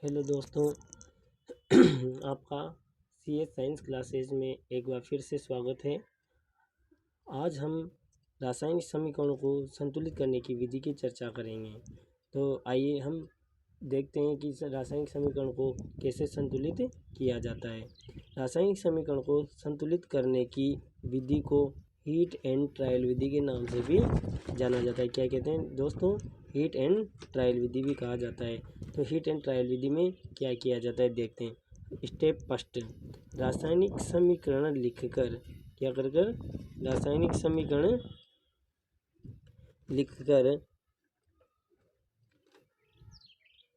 Hello दोस्तों आपका CS science classes में एक बार फिर से स्वागत है। आज हम रासायनिक समीकरणों को संतुलित करने की विधि की चर्चा करेंगे। तो आइए हम देखते हैं कि रासायनिक समीकरण को कैसे संतुलित किया जाता है। रासायनिक समीकरण को संतुलित करने की विधि को हीट एंड ट्रायल विधि के नाम से भी जाना जाता है। क्या कहते हैं दोस्तों? हीट एंड ट्रायल विधि भी कहा जाता है। तो हीट एंड ट्रायल विधि में क्या किया जाता है देखते हैं। स्टेप फर्स्ट, रासायनिक समीकरण लिखकर क्या कर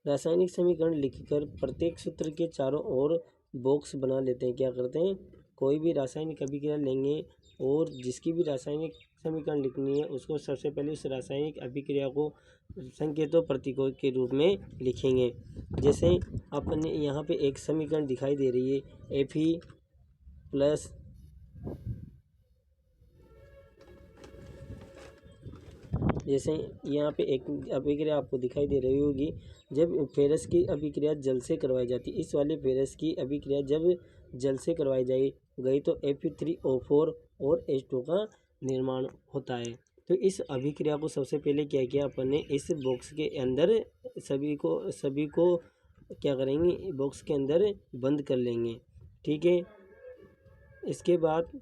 रासायनिक समीकरण लिखकर प्रत्येक सूत्र के चारों ओर बॉक्स बना लेते हैं। क्या करते हैं? कोई भी रासायनिक अभिक्रिया लेंगे और जिसकी भी रासायनिक समीकरण लिखनी है उसको सबसे पहले उस रासायनिक अभिक्रिया को संकेतों प्रतीकों के रूप में लिखेंगे। जैसे अपने यहाँ पे एक समीकरण दिखाई दे रही है Fe प्लस जैसे यहाँ पे एक अभिक्रिया आपको दिखाई दे रही होगी। जब फेरस की अभिक्रिया जल से करवाई जाती है, इस वाले फेरस की अभिक्रिया जब जल से करवाई गई तो Fe3O4 और H2 का निर्माण होता है। तो इस अभिक्रिया को सबसे पहले क्या किया अपन ने, इस बॉक्स के अंदर सभी को क्या करेंगे, बॉक्स के अंदर बंद कर लेंगे। ठीक है। इसके बाद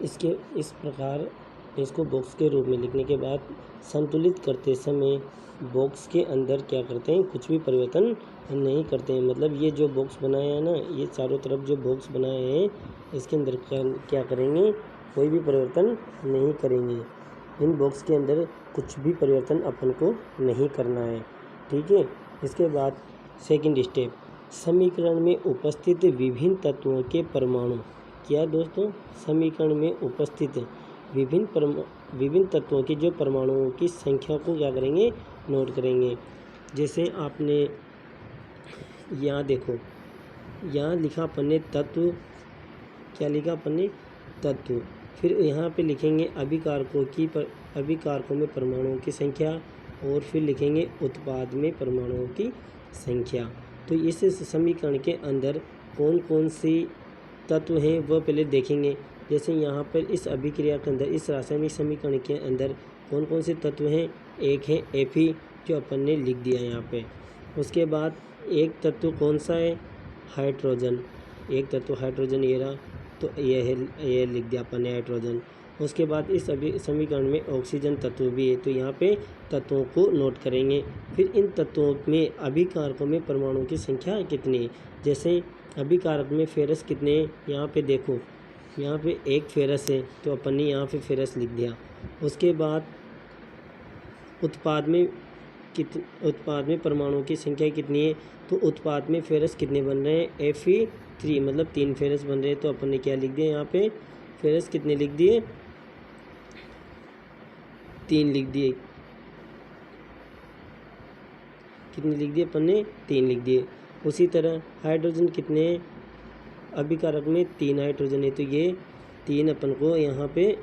इस प्रकार इसको बॉक्स के रूप में लिखने के बाद संतुलित करते समय बॉक्स के अंदर क्या करते हैं, कुछ भी परिवर्तन नहीं करते हैं। मतलब ये जो बॉक्स बनाया है ना, ये चारों तरफ जो बॉक्स बनाए हैं इसके अंदर क्या करेंगे, कोई भी परिवर्तन नहीं करेंगे। इन बॉक्स के अंदर कुछ भी परिवर्तन अपन को नहीं करना है। ठीक है। इसके बाद सेकंड स्टेप, समीकरण में उपस्थित विभिन्न तत्वों के परमाणु। क्या दोस्तों? समीकरण में उपस्थित विभिन्न तत्वों की जो परमाणुओं की संख्या को क्या करेंगे, नोट करेंगे। जैसे आपने यहाँ देखो, यहाँ लिखा अपन ने तत्व। क्या लिखा अपन ने? तत्व। फिर यहाँ पे लिखेंगे अभिकारकों में परमाणुओं की संख्या और फिर लिखेंगे उत्पाद में परमाणुओं की संख्या। तो इस समीकरण के अंदर कौन कौन सी तत्व हैं वह पहले देखेंगे। जैसे यहाँ पर इस अभिक्रिया के अंदर, इस रासायनिक समीकरण के अंदर कौन कौन से तत्व हैं? एक है Fe जो अपन ने लिख दिया यहाँ पे। उसके बाद एक तत्व कौन सा है? हाइड्रोजन। एक तत्व हाइड्रोजन ये रहा, तो ये लिख दिया अपन ने हाइड्रोजन। उसके बाद इस समीकरण में ऑक्सीजन तत्व भी है, तो यहाँ पे तत्वों को नोट करेंगे। फिर इन तत्वों में अभिकारकों में परमाणुओं की संख्या कितनी है। जैसे अभिकारक में फेरस कितने हैं, यहाँ पे देखो, यहाँ पे एक फेरस है तो अपन ने यहाँ पे फेरस लिख दिया। उसके बाद उत्पाद में परमाणुओं की संख्या कितनी है, तो उत्पाद में फेरस कितने बन रहे हैं? Fe3, मतलब 3 फेरस बन रहे हैं। तो अपन ने क्या लिख दिया यहाँ पे, फेरस कितने लिख दिए? 3 लिख दिए। कितने लिख दिए अपन ने? 3 लिख दिए। उसी तरह हाइड्रोजन कितने हैं? अभिकारक में 3 हाइड्रोजन है, तो ये 3 अपन को यहाँ पे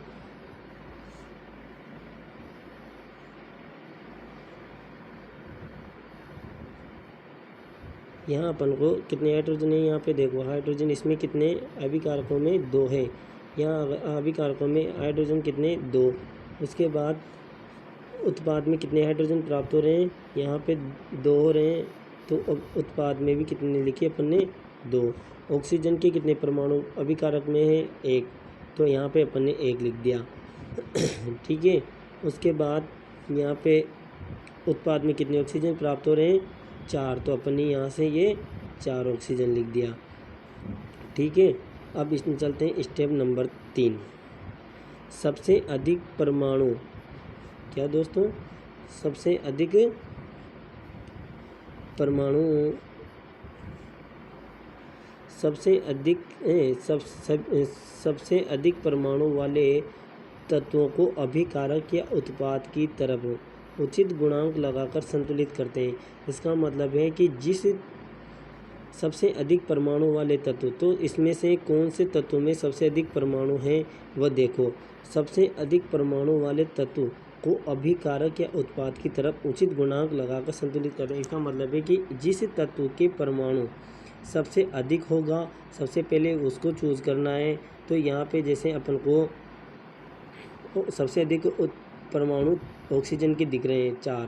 अपन को कितने हाइड्रोजन है, यहाँ पे देखो हाइड्रोजन इसमें कितने अभिकारकों में 2 है। यहाँ अभिकारकों में हाइड्रोजन कितने? 2। उसके बाद उत्पाद में कितने हाइड्रोजन प्राप्त हो रहे हैं? यहाँ पे 2 हो रहे हैं, तो उत्पाद में भी कितने लिखे अपन ने? 2। ऑक्सीजन के कितने परमाणु अभिकारक में है? 1, तो यहाँ पे अपन ने 1 लिख दिया। ठीक है। उसके बाद यहाँ पे उत्पाद में कितने ऑक्सीजन प्राप्त हो रहे हैं? 4, तो अपन ने यहाँ से ये 4 ऑक्सीजन लिख दिया। ठीक है। अब इसमें चलते हैं स्टेप नंबर 3, सबसे अधिक परमाणु। क्या दोस्तों? सबसे अधिक परमाणु सबसे अधिक परमाणु वाले तत्वों को अभिकारक या उत्पाद की तरफ उचित गुणांक लगाकर संतुलित करते हैं। इसका मतलब है कि जिस सबसे अधिक परमाणु वाले तत्व, तो इसमें से कौन से तत्व में सबसे अधिक परमाणु हैं वह देखो। सबसे अधिक परमाणु वाले तत्व को अभिकारक या उत्पाद की तरफ उचित गुणांक लगाकर संतुलित करते हैं। इसका मतलब है कि जिस तत्व के परमाणु सबसे अधिक होगा सबसे पहले उसको चूज़ करना है। तो यहाँ पे जैसे अपन को सबसे अधिक परमाणु ऑक्सीजन के दिख रहे हैं 4,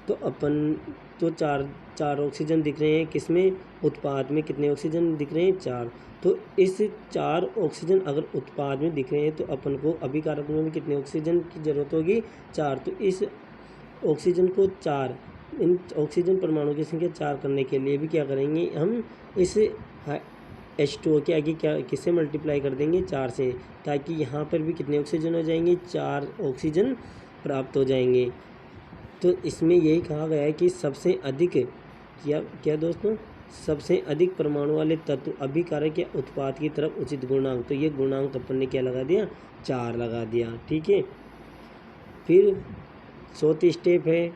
तो अपन तो चार ऑक्सीजन दिख रहे हैं, किसमें? उत्पाद में। कितने ऑक्सीजन दिख रहे हैं? 4। तो इस 4 ऑक्सीजन अगर उत्पाद में दिख रहे हैं तो अपन को अभिकारक में भी कितने ऑक्सीजन की ज़रूरत होगी? 4। तो इस ऑक्सीजन को 4, इन ऑक्सीजन परमाणु की संख्या 4 करने के लिए भी क्या करेंगे हम? इस H2O के आगे क्या किससे मल्टीप्लाई कर देंगे? 4 से, ताकि यहाँ पर भी कितने ऑक्सीजन हो जाएंगे? 4 ऑक्सीजन प्राप्त हो जाएंगे। तो इसमें यही कहा गया है कि सबसे अधिक क्या दोस्तों? सबसे अधिक परमाणु वाले तत्व अभिकारक या उत्पाद की तरफ उचित गुणांक। तो ये गुणांक अपन ने क्या लगा दिया? 4 लगा दिया। ठीक है। फिर चौथी स्टेप है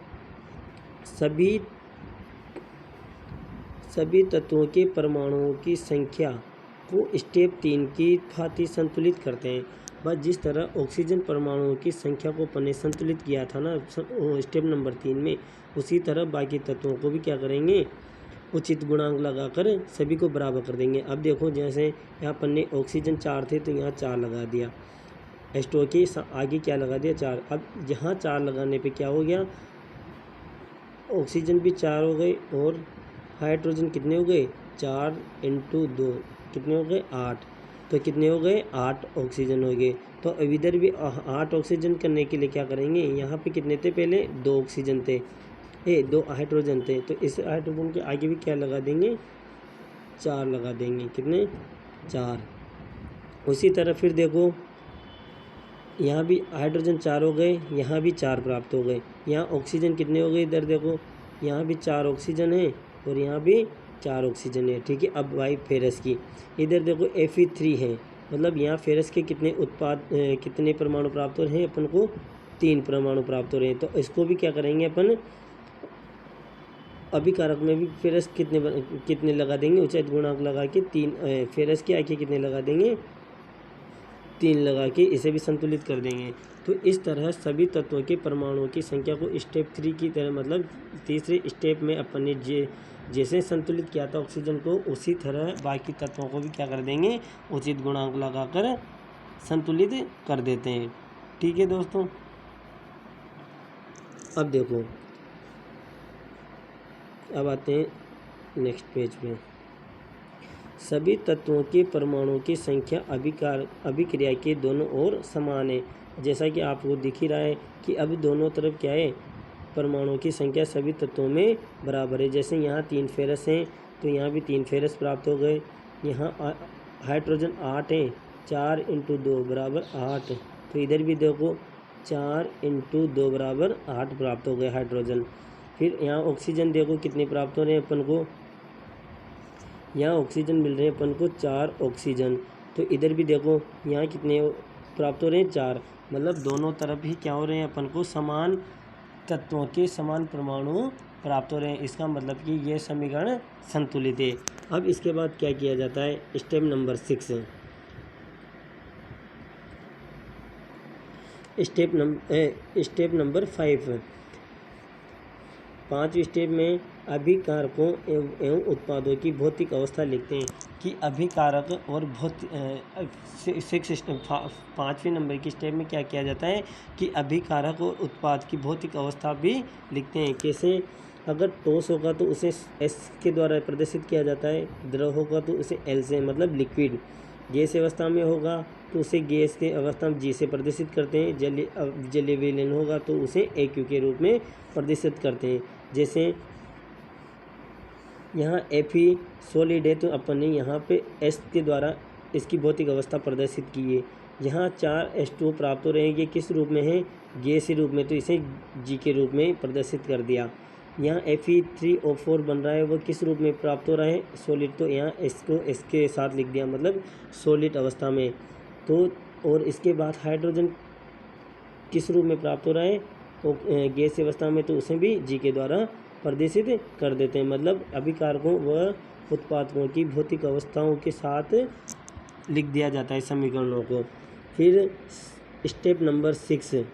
सभी तत्वों के परमाणुओं की संख्या को स्टेप 3 की भांति संतुलित करते हैं। बस जिस तरह ऑक्सीजन परमाणुओं की संख्या को अपन ने संतुलित किया था ना स्टेप नंबर 3 में, उसी तरह बाकी तत्वों को भी क्या करेंगे? उचित गुणांक लगाकर सभी को बराबर कर देंगे। अब देखो, जैसे यहाँ अपन ने ऑक्सीजन 4 थे तो यहाँ 4 लगा दिया, H2O के आगे क्या लगा दिया? 4। अब यहाँ 4 लगाने पे क्या हो गया? ऑक्सीजन भी 4 हो गए और हाइड्रोजन कितने हो गए? 4 × 2 कितने हो गए? 8। तो कितने हो गए? 8 ऑक्सीजन हो गए। तो अब इधर भी 8 ऑक्सीजन करने के लिए क्या करेंगे? यहाँ पे कितने थे? पहले 2 ऑक्सीजन थे, 2 हाइड्रोजन थे, तो इस हाइड्रोजन के आगे भी क्या लगा देंगे? 4 लगा देंगे। कितने? 4। उसी तरह फिर देखो, यहाँ भी हाइड्रोजन 4 हो गए, यहाँ भी 4 प्राप्त हो गए। यहाँ ऑक्सीजन कितने हो गए? इधर देखो, यहाँ भी 4 ऑक्सीजन है और यहाँ भी 4 ऑक्सीजन है। ठीक है। अब भाई फेरस की, इधर देखो Fe3 है, मतलब यहाँ फेरस के कितने परमाणु प्राप्त हो रहे हैं? अपन को 3 परमाणु प्राप्त हो रहे हैं। तो इसको भी क्या करेंगे अपन? अभिकारक में भी फेरस कितने लगा देंगे? उचित गुणांक लगा के 3 फेरस के आगे कितने लगा देंगे? 3 लगा के इसे भी संतुलित कर देंगे। तो इस तरह सभी तत्वों के परमाणुओं की संख्या को स्टेप 3 की तरह, मतलब तीसरे स्टेप में अपन ने जैसे संतुलित किया था ऑक्सीजन को, उसी तरह बाकी तत्वों को भी क्या कर देंगे? उचित गुणांक लगाकर संतुलित कर देते हैं। ठीक है दोस्तों। अब देखो, अब आते हैं नेक्स्ट पेज पे। सभी तत्वों के परमाणुओं की संख्या अभिक्रिया के दोनों ओर समान है। जैसा कि आपको दिख ही रहा है कि अब दोनों तरफ क्या है? परमाणुओं की संख्या सभी तत्वों में बराबर है। जैसे यहाँ 3 फेरस हैं तो यहाँ भी 3 फेरस प्राप्त हो गए। यहाँ हाइड्रोजन 8 हैं, 4 × 2 बराबर 8। तो इधर भी देखो 4 × 2 बराबर 8 प्राप्त हो गए हाइड्रोजन। फिर यहाँ ऑक्सीजन देखो कितने प्राप्त हो रहे हैं अपन को? यहाँ ऑक्सीजन मिल रहे हैं अपन को 4 ऑक्सीजन। तो इधर भी देखो यहाँ कितने प्राप्त हो रहे हैं? 4। मतलब दोनों तरफ ही क्या हो रहे हैं? अपन को समान तत्वों के समान परमाणु प्राप्त हो रहे हैं। इसका मतलब कि यह समीकरण संतुलित है। अब इसके बाद क्या किया जाता है? स्टेप नंबर 6 है। Step number 5। 5वें स्टेप में अभिकारकों एवं उत्पादों की भौतिक अवस्था लिखते हैं कि अभिकारक और 5वें नंबर की स्टेप में क्या किया जाता है कि अभिकारक और उत्पाद की भौतिक अवस्था भी लिखते हैं। कैसे? अगर ठोस होगा तो उसे S के द्वारा प्रदर्शित किया जाता है, द्रव होगा तो उसे L से, मतलब लिक्विड। गैस अवस्था में होगा तो उसे गैस के अवस्था में G से प्रदर्शित करते हैं। जलीय विलयन होगा तो उसे AQ के रूप में प्रदर्शित करते हैं। जैसे यहाँ Fe सॉलिड है तो अपन ने यहाँ पे S के द्वारा इसकी भौतिक अवस्था प्रदर्शित की है। यहाँ 4 H2O प्राप्त हो रहे हैं, ये किस रूप में है? गैसीय रूप में, तो इसे G के रूप में प्रदर्शित कर दिया। यहाँ Fe3O4 बन रहा है, वो किस रूप में प्राप्त हो रहा है? सॉलिड, तो यहाँ इसको इसके साथ लिख दिया, मतलब सॉलिड अवस्था में। तो और इसके बाद हाइड्रोजन किस रूप में प्राप्त हो रहा है? गैस अवस्था में, तो उसे भी G के द्वारा प्रदर्शित कर देते हैं। मतलब अभिकारकों व उत्पादकों की भौतिक अवस्थाओं के साथ लिख दिया जाता है समीकरणों को। फिर स्टेप नंबर 6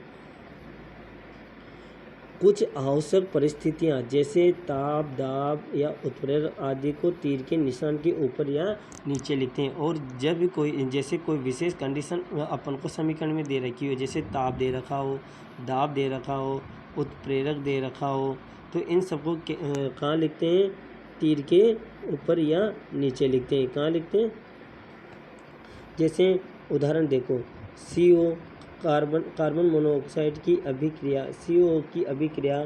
कुछ आवश्यक परिस्थितियाँ जैसे ताप, दाब या उत्प्रेरक आदि को तीर के निशान के ऊपर या नीचे लिखते हैं। और जब कोई विशेष कंडीशन अपन को समीकरण में दे रखी हो, जैसे ताप दे रखा हो, दाब दे रखा हो, उत्प्रेरक दे रखा हो, तो इन सबको कहाँ लिखते हैं? तीर के ऊपर या नीचे लिखते हैं। कहाँ लिखते हैं? जैसे उदाहरण देखो, CO कार्बन मोनोऑक्साइड की अभिक्रिया CO की अभिक्रिया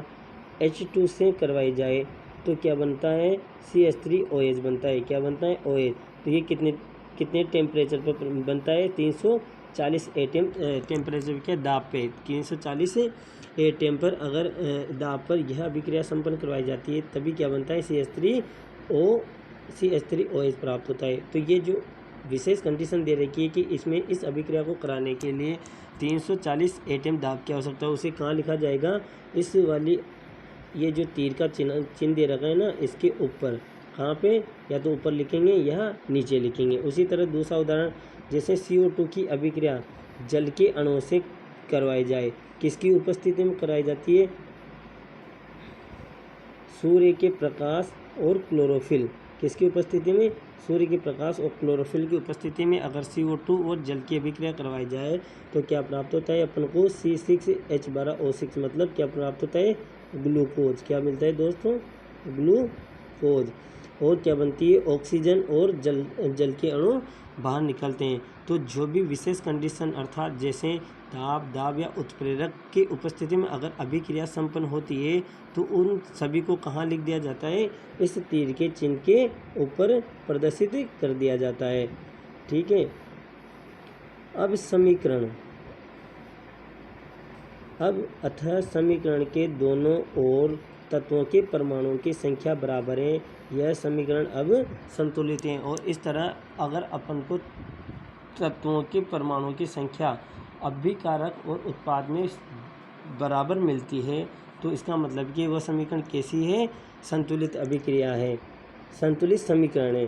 H2 से करवाई जाए तो क्या बनता है? CH3OH बनता है। क्या बनता है? OH। तो ये कितने टेम्परेचर पर बनता है? 340 एटम टेम्परेचर के दाब पे, 340 एटम पर अगर दाब पर यह अभिक्रिया संपन्न करवाई जाती है तभी क्या बनता है? CH3OH प्राप्त होता है। तो ये जो विशेष कंडीशन दे रखी है कि इसमें इस अभिक्रिया को कराने के लिए 340 एटम दाब की आवश्यकता है, उसे कहाँ लिखा जाएगा? इस वाली ये जो तीर का चिन्ह दे रखा है ना, इसके ऊपर। कहाँ पे? या तो ऊपर लिखेंगे या नीचे लिखेंगे। उसी तरह दूसरा उदाहरण, जैसे CO2 की अभिक्रिया जल के अणुओं से करवाई जाए, किसकी उपस्थिति में कराई जाती है? सूर्य के प्रकाश और क्लोरोफिल। किसकी उपस्थिति में? सूर्य के प्रकाश और क्लोरोफिल की उपस्थिति में अगर CO2 और जल की अभिक्रिया करवाई जाए तो क्या प्राप्त होता है अपन को? C6H12O6 मतलब क्या प्राप्त होता है? ग्लूकोज। क्या मिलता है दोस्तों? ग्लूकोज। और क्या बनती है? ऑक्सीजन और जल के अणु बाहर निकलते हैं। तो जो भी विशेष कंडीशन अर्थात जैसे ताप, दाब या उत्प्रेरक की उपस्थिति में अगर अभिक्रिया संपन्न होती है तो उन सभी को कहाँ लिख दिया जाता है? इस तीर के चिन्ह के ऊपर प्रदर्शित कर दिया जाता है। ठीक है। अब समीकरण, अतः समीकरण के दोनों ओर तत्वों के परमाणुओं की संख्या बराबर है। यह समीकरण अब संतुलित है। और इस तरह अगर अपन को तत्वों के परमाणुओं की संख्या अभिकारक और उत्पाद में बराबर मिलती है तो इसका मतलब कि वह समीकरण कैसी है? संतुलित अभिक्रिया है, संतुलित समीकरण है।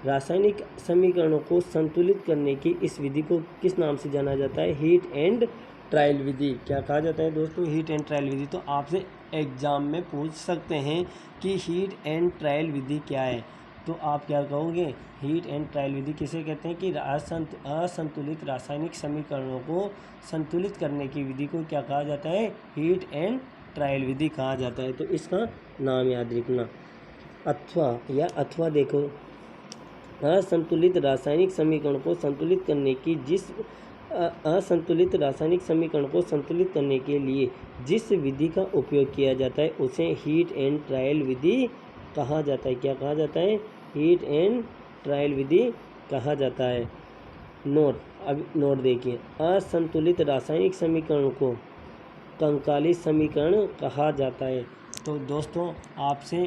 रासायनिक समीकरणों को संतुलित करने की इस विधि को किस नाम से जाना जाता है? हीट एंड ट्रायल विधि। क्या कहा जाता है दोस्तों? हीट एंड ट्रायल विधि। तो आपसे एग्जाम में पूछ सकते हैं कि हीट एंड ट्रायल विधि क्या है, तो आप क्या कहोगे? हीट एंड ट्रायल विधि किसे कहते हैं? कि असंतुलित रासायनिक समीकरणों को संतुलित करने की विधि को क्या कहा जाता है? हीट एंड ट्रायल विधि कहा जाता है। तो इसका नाम याद रखना। अथवा देखो, असंतुलित रासायनिक समीकरण को संतुलित करने की असंतुलित रासायनिक समीकरण को संतुलित करने के लिए जिस विधि का उपयोग किया जाता है उसे हीट एंड ट्रायल विधि कहा जाता है। क्या कहा जाता है? हीट एंड ट्रायल विधि कहा जाता है। अब नोट देखिए, असंतुलित रासायनिक समीकरण को कंकाली समीकरण कहा जाता है। तो दोस्तों आपसे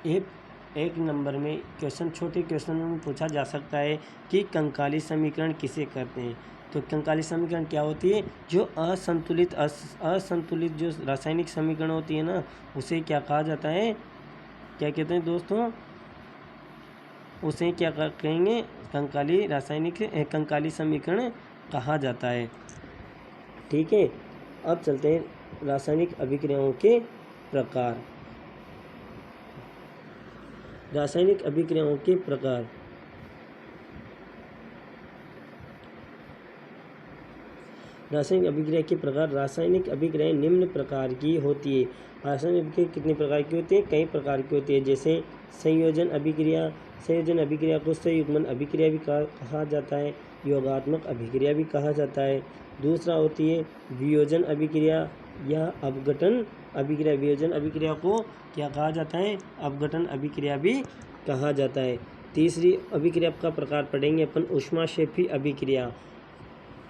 एक नंबर में क्वेश्चन, छोटे क्वेश्चन में पूछा जा सकता है कि कंकाली समीकरण किसे कहते हैं। तो कंकाली समीकरण क्या होती है? जो असंतुलित जो रासायनिक समीकरण होती है ना, उसे क्या कहा जाता है? क्या कहते हैं दोस्तों? उसे क्या कहेंगे? कंकाली समीकरण कहा जाता है। ठीक है। अब चलते हैं रासायनिक अभिक्रियाओं के प्रकार। रासायनिक अभिक्रियाओं के प्रकार। रासायनिक अभिक्रिया के प्रकार। रासायनिक अभिक्रियाएं निम्न प्रकार की होती है। रासायनिक अभिक्रिया कितने प्रकार की होती है? कई प्रकार की होती है। जैसे संयोजन अभिक्रिया। संयोजन अभिक्रिया को संयुग्मन अभिक्रिया भी कहा जाता है, योगात्मक अभिक्रिया भी कहा जाता है। दूसरा होती है वियोजन अभिक्रिया या अपघटन अभिक्रिया। वियोजन अभिक्रिया को क्या कहा जाता है? अपघटन अभिक्रिया भी कहा जाता है। तीसरी अभिक्रिया का प्रकार पढ़ेंगे अपन ऊष्माक्षेपी अभिक्रिया।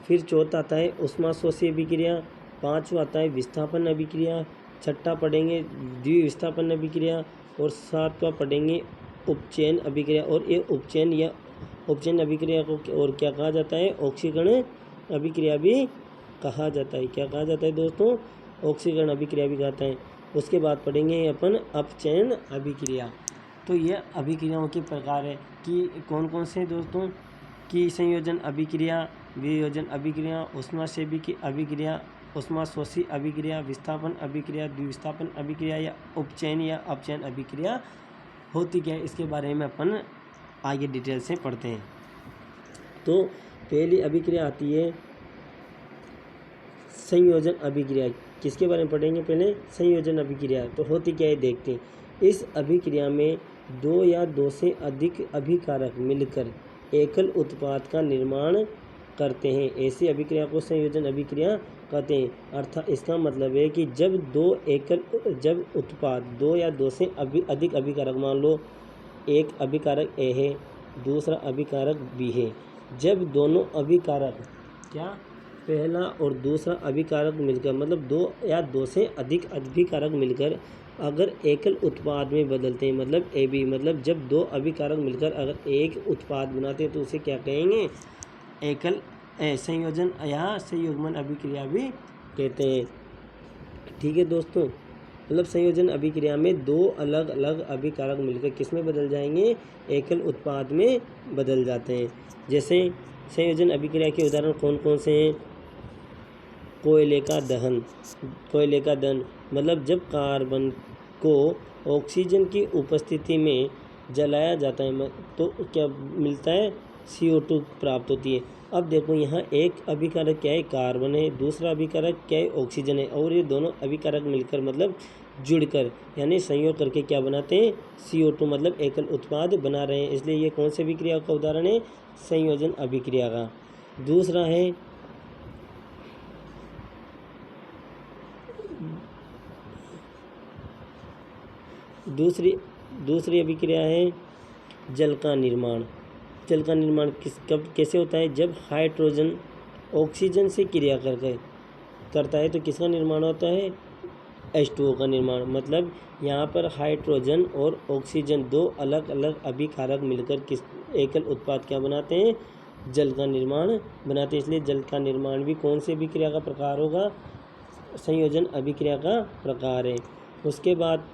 फिर चौथा आता है ऊष्माशोषी अभिक्रिया। पांचवा आता है विस्थापन अभिक्रिया। छठा पढ़ेंगे द्विविस्थापन अभिक्रिया। और सातवां पढ़ेंगे उपचयन अभिक्रिया। और ये उपचयन अभिक्रिया को और क्या कहा जाता है? ऑक्सीकरण अभिक्रिया भी कहा जाता है। क्या कहा जाता है दोस्तों? ऑक्सीकरण अभिक्रिया भी कहते हैं। उसके बाद पढ़ेंगे अपन अपचयन अभिक्रिया। तो ये अभिक्रियाओं के प्रकार है कि कौन कौन से दोस्तों? कि संयोजन अभिक्रिया, वियोजन अभिक्रिया, ऊष्माक्षेपी की अभिक्रिया, उष्माशोषी अभिक्रिया, विस्थापन अभिक्रिया, द्विविस्थापन अभिक्रिया या उपचयन या अपचयन अभिक्रिया होती क्या है, इसके बारे में अपन आगे डिटेल से पढ़ते हैं। तो पहली अभिक्रिया आती है संयोजन अभिक्रिया। किसके बारे में पढ़ेंगे पहले? संयोजन अभिक्रिया। तो होती क्या है देखते हैं। इस अभिक्रिया में दो या दो से अधिक अभिकारक मिलकर एकल उत्पाद का निर्माण करते हैं। ऐसी अभिक्रिया को संयोजन अभिक्रिया कहते हैं। अर्थात इसका मतलब है कि जब उत्पाद दो या दो से अधिक अभिकारक, मान लो एक अभिकारक ए है, दूसरा अभिकारक बी है, जब दोनों अभिकारक क्या पहला और दूसरा अभिकारक मिलकर, मतलब दो या दो से अधिक अभिकारक मिलकर अगर एकल उत्पाद में बदलते हैं, मतलब ए बी, मतलब जब दो अभिकारक मिलकर अगर एक उत्पाद बनाते हैं तो उसे क्या कहेंगे? एकल संयोजन या संयुग्मन अभिक्रिया भी कहते हैं। ठीक है दोस्तों, मतलब संयोजन अभिक्रिया में दो अलग अलग अभिकारक मिलकर किस में बदल जाएंगे? एकल उत्पाद में बदल जाते हैं। जैसे संयोजन अभिक्रिया के उदाहरण कौन कौन से हैं? कोयले का दहन मतलब जब कार्बन को ऑक्सीजन की उपस्थिति में जलाया जाता है तो क्या मिलता है? CO2 प्राप्त होती है। अब देखो यहाँ एक अभिकारक क्या है? कार्बन है, दूसरा अभिकारक क्या है? ऑक्सीजन है, और ये दोनों अभिकारक मिलकर मतलब जुड़कर यानी संयोग करके क्या बनाते हैं? CO2 मतलब एकल उत्पाद बना रहे हैं। इसलिए ये कौन सी अभिक्रिया का उदाहरण है? संयोजन अभिक्रिया का। दूसरा है दूसरी अभिक्रिया है जल का निर्माण। जल का निर्माण कैसे होता है? जब हाइड्रोजन ऑक्सीजन से क्रिया करता है तो किसका निर्माण होता है? H2O का निर्माण। मतलब यहाँ पर हाइड्रोजन और ऑक्सीजन दो अलग अलग अभिकारक मिलकर किस एकल उत्पाद क्या बनाते हैं? जल का निर्माण बनाते हैं। इसलिए जल का निर्माण भी कौन सी अभिक्रिया का प्रकार होगा? संयोजन अभिक्रिया का प्रकार है। उसके बाद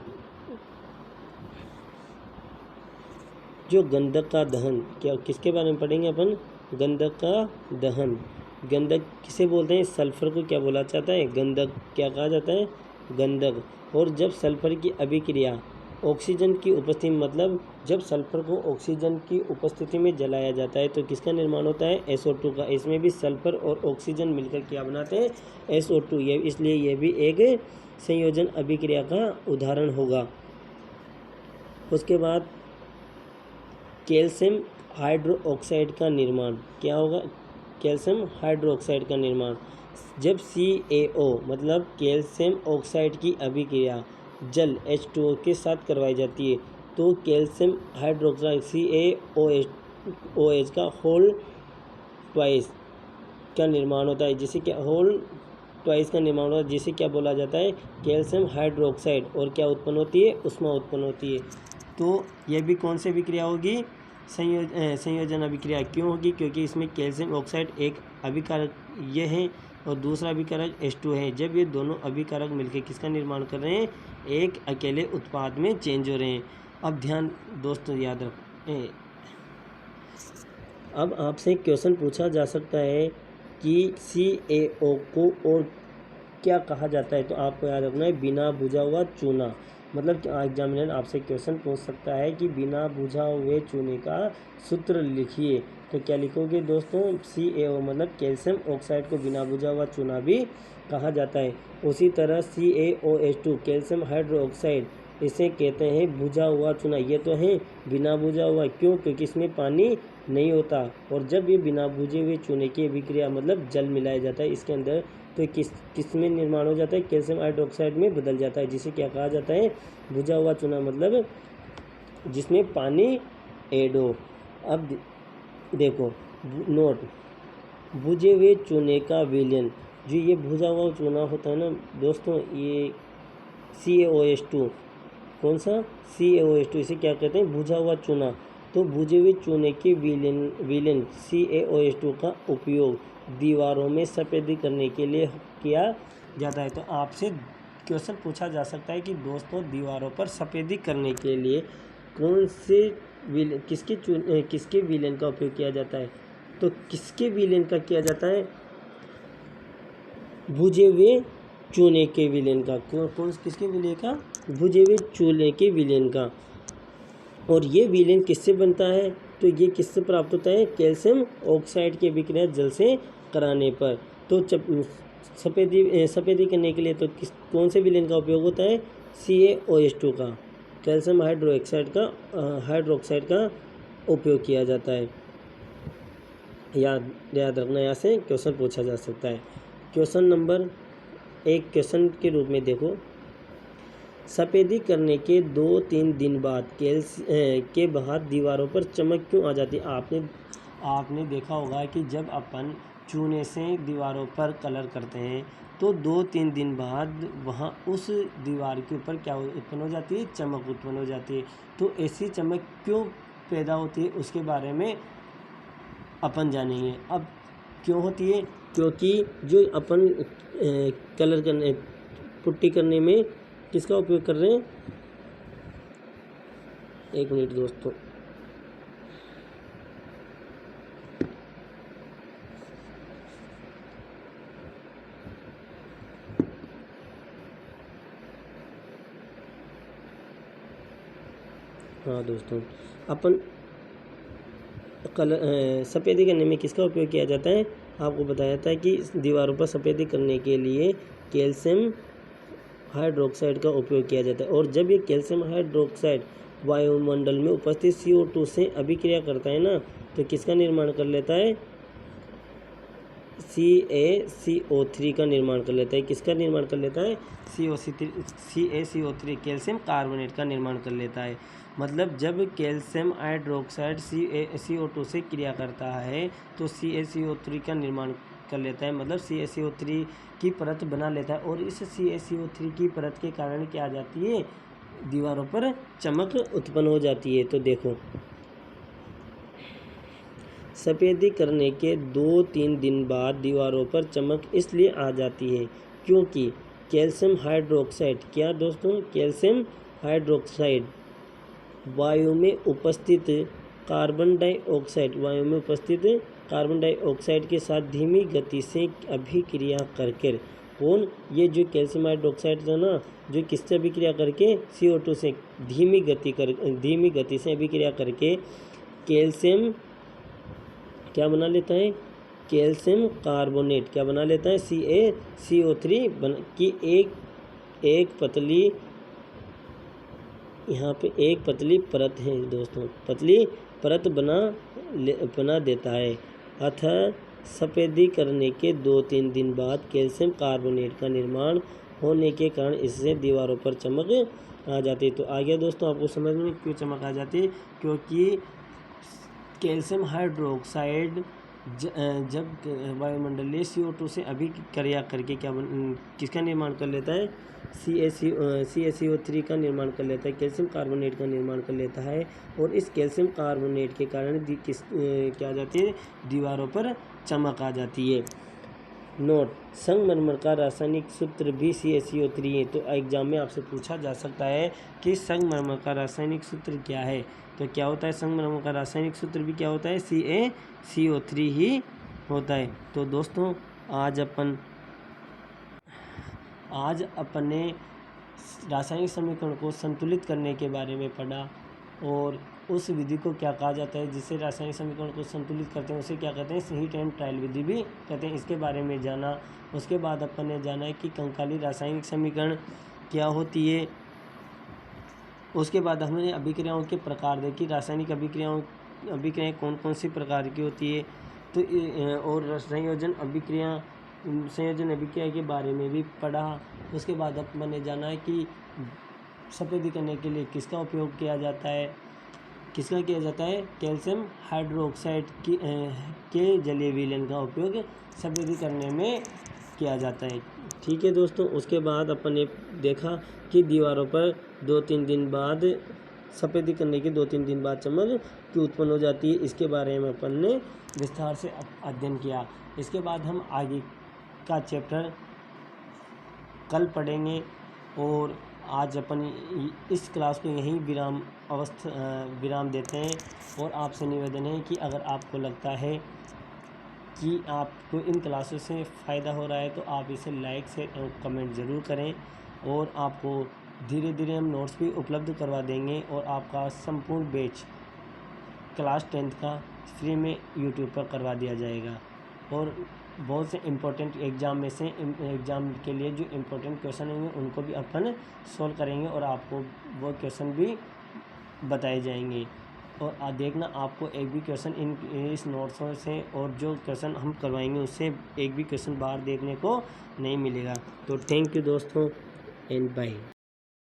जो गंधक का दहन, क्या किसके बारे में पढ़ेंगे अपन? गंधक का दहन। गंधक किसे बोलते हैं? सल्फर को क्या बोला जाता है? गंधक। क्या कहा जाता है? गंधक। और जब सल्फर की अभिक्रिया ऑक्सीजन की उपस्थिति, मतलब जब सल्फर को ऑक्सीजन की उपस्थिति में जलाया जाता है तो किसका निर्माण होता है? SO2 का। इसमें भी सल्फर और ऑक्सीजन मिलकर क्या बनाते हैं? SO2। ये इसलिए यह भी एक संयोजन अभिक्रिया का उदाहरण होगा। उसके बाद कैल्शियम हाइड्रोक्साइड का निर्माण क्या होगा? कैल्शियम हाइड्रोक्साइड का निर्माण जब CaO मतलब कैल्शियम ऑक्साइड की अभिक्रिया जल H2O के साथ करवाई जाती है तो कैल्शियम हाइड्रोक्साइड CaOH का होल ट्वाइस का निर्माण होता है, जिसे क्या होल ट्वाइस का निर्माण होता है, जिसे क्या बोला जाता है? Calcium hydroxide. और क्या उत्पन्न होती है? ऊष्मा उत्पन्न होती है। तो यह भी कौन सी अभिक्रिया होगी? संयोजन अभिक्रिया। क्यों होगी? क्योंकि इसमें कैल्शियम ऑक्साइड एक अभिकारक ये है और दूसरा अभिकारक H2 है। जब ये दोनों अभिकारक मिलकर किसका निर्माण कर रहे हैं? एक अकेले उत्पाद में चेंज हो रहे हैं। अब ध्यान दोस्तों याद रखें, अब आपसे क्वेश्चन पूछा जा सकता है कि CaO को और क्या कहा जाता है? तो आपको याद रखना है बिना बुझा हुआ चूना। मतलब एग्जामिनर आपसे क्वेश्चन पूछ सकता है कि बिना बुझा हुए चूने का सूत्र लिखिए, तो क्या लिखोगे दोस्तों? CaO मतलब कैल्शियम ऑक्साइड को बिना बुझा हुआ चूना भी कहा जाता है। उसी तरह CaOH2 कैल्शियम हाइड्रोक्साइड, इसे कहते हैं बुझा हुआ चूना। ये तो है बिना बुझा हुआ। क्यों? क्योंकि इसमें पानी नहीं होता, और जब ये बिना बुझे हुए चूने की अभिक्रिया मतलब जल मिलाया जाता है इसके अंदर तो किस में निर्माण हो जाता है? कैल्शियम हाइड्रोक्साइड में बदल जाता है, जिसे क्या कहा जाता है? बुझा हुआ चूना, मतलब जिसमें पानी ऐड हो। अब देखो नोट, बुझे हुए चूने का विलयन, जो ये बुझा हुआ चूना होता है ना दोस्तों, ये CaOH2, कौन सा? CaOH2, इसे क्या कहते हैं? बुझा हुआ चूना। तो बुझे हुए चूने के विलयन CaOH2 का उपयोग दीवारों में सफेदी करने के लिए किया जाता है। तो आपसे क्वेश्चन पूछा जा सकता है कि दोस्तों दीवारों पर सफेदी करने के लिए कौन से किसके विलयन का उपयोग किया जाता है? तो किसके विलयन का किया जाता है? भुजे हुए चूने के विलेन का। कौन किसके विलेन का? भुजे हुए चूने के विलेन का। और ये विलेन किससे बनता है? तो ये किससे प्राप्त होता है? कैल्शियम ऑक्साइड की अभिक्रिया जल से कराने पर। तो सफ़ेदी करने के लिए तो कौन से विलेन का उपयोग होता है? CaOH2 का, कैल्शियम हाइड्रोक्साइड का उपयोग किया जाता है। याद रखना, यहाँ से क्वेश्चन पूछा जा सकता है। क्वेश्चन नंबर 1 क्वेश्चन के रूप में देखो, सफ़ेदी करने के 2-3 दिन बाद के बाद दीवारों पर चमक क्यों आ जाती है? आपने देखा होगा कि जब अपन चूने से दीवारों पर कलर करते हैं तो 2-3 दिन बाद वहाँ उस दीवार के ऊपर क्या उत्पन्न हो जाती है? चमक उत्पन्न हो जाती है। तो ऐसी चमक क्यों पैदा होती है उसके बारे में अपन जानेंगे। अब क्यों होती है? क्योंकि जो अपन कलर करने, पुट्टी करने में किसका उपयोग कर रहे हैं? एक मिनट दोस्तों, हाँ दोस्तों, अपन सफ़ेदी करने में किसका उपयोग किया जाता है? आपको बताया था कि दीवारों पर सफ़ेदी करने के लिए कैल्शियम हाइड्रोक्साइड का उपयोग किया जाता है। और जब ये कैल्शियम हाइड्रोक्साइड वायुमंडल में उपस्थित CO2 से अभिक्रिया करता है ना, तो किसका निर्माण कर लेता है? CaCO3 का निर्माण कर लेता है। किसका निर्माण कर लेता है? CaCO3 कैल्शियम कार्बोनेट का निर्माण कर लेता है। मतलब जब कैल्शियम हाइड्रोक्साइड CO2 से क्रिया करता है तो CaCO3 का निर्माण कर लेता है, मतलब CaCO3 की परत बना लेता है। और इस CaCO3 की परत के कारण क्या आ जाती है? दीवारों पर चमक उत्पन्न हो जाती है। तो देखो, सफ़ेदी करने के 2-3 दिन बाद दीवारों पर चमक इसलिए आ जाती है क्योंकि कैल्शियम हाइड्रोक्साइड, क्या दोस्तों? कैल्शियम हाइड्रोक्साइड वायु में उपस्थित कार्बन डाइऑक्साइड के साथ धीमी गति से अभिक्रिया करके, कौन? ये जो कैल्शियम हाइड्रोक्साइड था ना, जो किससे अभिक्रिया करके? CO2 से धीमी गति से अभिक्रिया करके कैल्शियम क्या बना लेता है? कैल्शियम कार्बोनेट क्या बना लेता है? CaCO3 की एक पतली, यहाँ पे एक पतली परत है दोस्तों, पतली परत बना देता है। अतः सफ़ेदी करने के 2-3 दिन बाद कैल्शियम कार्बोनेट का निर्माण होने के कारण इससे दीवारों पर चमक आ जाती है। तो आ गया दोस्तों आपको समझ में क्यों चमक आ जाती है? क्योंकि कैल्शियम हाइड्रोक्साइड जब वायुमंडलीय CO2 से अभिक्रिया करके किसका निर्माण कर लेता है? CaCO3 का निर्माण कर लेता है, कैल्शियम कार्बोनेट का निर्माण कर लेता है। और इस कैल्शियम कार्बोनेट के कारण क्या आ जाती है? दीवारों पर चमक आ जाती है। नोट, संगमरमर का रासायनिक सूत्र भी CaCO3 है। तो एग्जाम में आपसे पूछा जा सकता है कि संगमरमर का रासायनिक सूत्र क्या है? तो क्या होता है? संगमरमर का रासायनिक सूत्र भी क्या होता है? CaCO3 ही होता है। तो दोस्तों आज अपने रासायनिक समीकरण को संतुलित करने के बारे में पढ़ा, और उस विधि को क्या कहा जाता है जिससे रासायनिक समीकरण को संतुलित करते हैं, उसे क्या कहते हैं? हीट एंड ट्रायल विधि भी कहते हैं। इसके बारे में जाना। उसके बाद अपन ने जाना है कि कंकाली रासायनिक समीकरण क्या होती है। उसके बाद हमने अभिक्रियाओं के प्रकार देखी, रासायनिक अभिक्रियाएँ कौन कौन सी प्रकार की होती है। तो और संयोजन अभिक्रिया के बारे में भी पढ़ा। उसके बाद अपन ने जाना है कि सफ़ेदी करने के लिए किसका उपयोग किया जाता है? कैल्शियम हाइड्रोक्साइड के जलीय विलयन का उपयोग सफ़ेदी करने में किया जाता है। ठीक है दोस्तों, उसके बाद अपन ने देखा कि दीवारों पर 2-3 दिन बाद सफ़ेदी करने के 2-3 दिन बाद चमक क्यों उत्पन्न हो जाती है, इसके बारे में अपन ने विस्तार से अध्ययन किया। इसके बाद हम आगे का चैप्टर कल पढ़ेंगे, और आज अपन इस क्लास को यहीं विराम देते हैं। और आपसे निवेदन है कि अगर आपको लगता है कि आपको इन क्लासों से फ़ायदा हो रहा है तो आप इसे लाइक से कमेंट ज़रूर करें। और आपको धीरे धीरे हम नोट्स भी उपलब्ध करवा देंगे और आपका संपूर्ण बैच क्लास 10th का फ्री में यूट्यूब पर करवा दिया जाएगा। और बहुत से इम्पोर्टेंट एग्ज़ाम में से एग्ज़ाम के लिए जो इम्पोर्टेंट क्वेश्चन होंगे उनको भी अपन सॉल्व करेंगे और आपको वो क्वेश्चन भी बताए जाएंगे। और देखना आपको एक भी क्वेश्चन इस नोट्सों से और जो क्वेश्चन हम करवाएंगे उससे एक भी क्वेश्चन बाहर देखने को नहीं मिलेगा। तो थैंक यू दोस्तों एंड बाय।